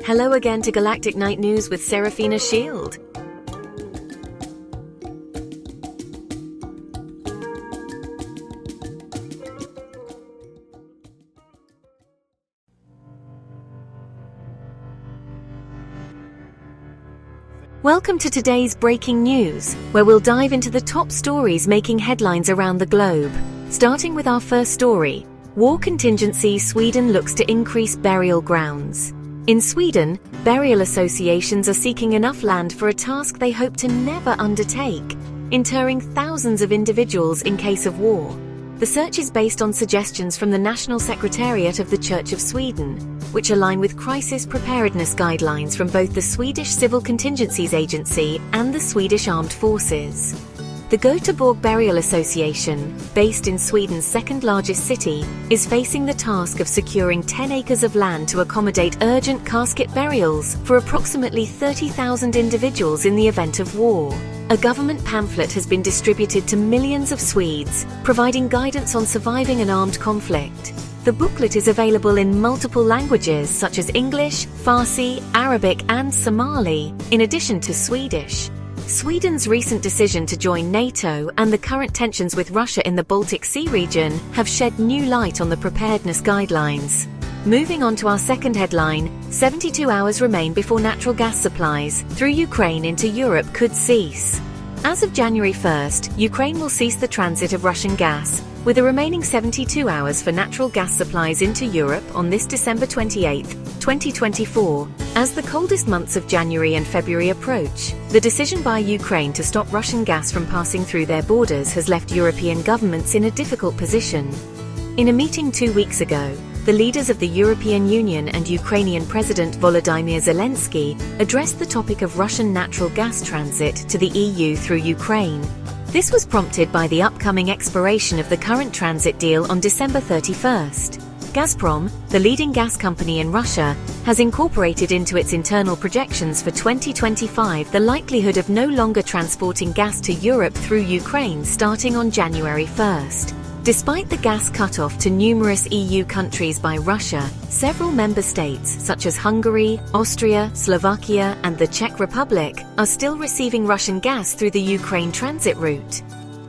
Hello again to Galactic Night News with Serafina Shield. Welcome to today's breaking news, where we'll dive into the top stories making headlines around the globe. Starting with our first story, War Contingency, Sweden looks to increase burial grounds. In Sweden, burial associations are seeking enough land for a task they hope to never undertake, interring thousands of individuals in case of war. The search is based on suggestions from the National Secretariat of the Church of Sweden, which align with crisis preparedness guidelines from both the Swedish Civil Contingencies Agency and the Swedish Armed Forces. The Göteborg Burial Association, based in Sweden's second-largest city, is facing the task of securing 10 acres of land to accommodate urgent casket burials for approximately 30,000 individuals in the event of war. A government pamphlet has been distributed to millions of Swedes, providing guidance on surviving an armed conflict. The booklet is available in multiple languages such as English, Farsi, Arabic and Somali, in addition to Swedish. Sweden's recent decision to join NATO and the current tensions with Russia in the Baltic Sea region have shed new light on the preparedness guidelines. Moving on to our second headline, 72 hours remain before natural gas supplies through Ukraine into Europe could cease. As of January 1st, Ukraine will cease the transit of Russian gas, with the remaining 72 hours for natural gas supplies into Europe on this December 28, 2024. As the coldest months of January and February approach, the decision by Ukraine to stop Russian gas from passing through their borders has left European governments in a difficult position. In a meeting 2 weeks ago, the leaders of the European Union and Ukrainian President Volodymyr Zelensky addressed the topic of Russian natural gas transit to the EU through Ukraine. This was prompted by the upcoming expiration of the current transit deal on December 31st. Gazprom, the leading gas company in Russia, has incorporated into its internal projections for 2025 the likelihood of no longer transporting gas to Europe through Ukraine starting on January 1st. Despite the gas cutoff to numerous EU countries by Russia, several member states such as Hungary, Austria, Slovakia and the Czech Republic are still receiving Russian gas through the Ukraine transit route.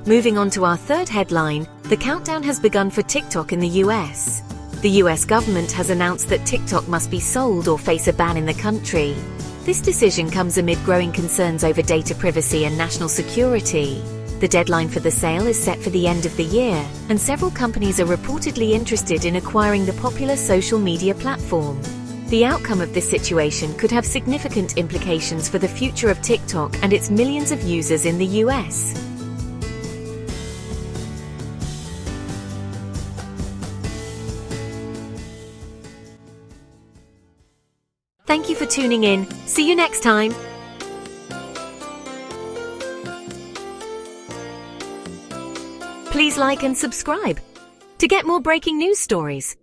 Moving on to our third headline, the countdown has begun for TikTok in the US. The US government has announced that TikTok must be sold or face a ban in the country. This decision comes amid growing concerns over data privacy and national security. The deadline for the sale is set for the end of the year, and several companies are reportedly interested in acquiring the popular social media platform. The outcome of this situation could have significant implications for the future of TikTok and its millions of users in the US. Thank you for tuning in. See you next time. Please like and subscribe to get more breaking news stories.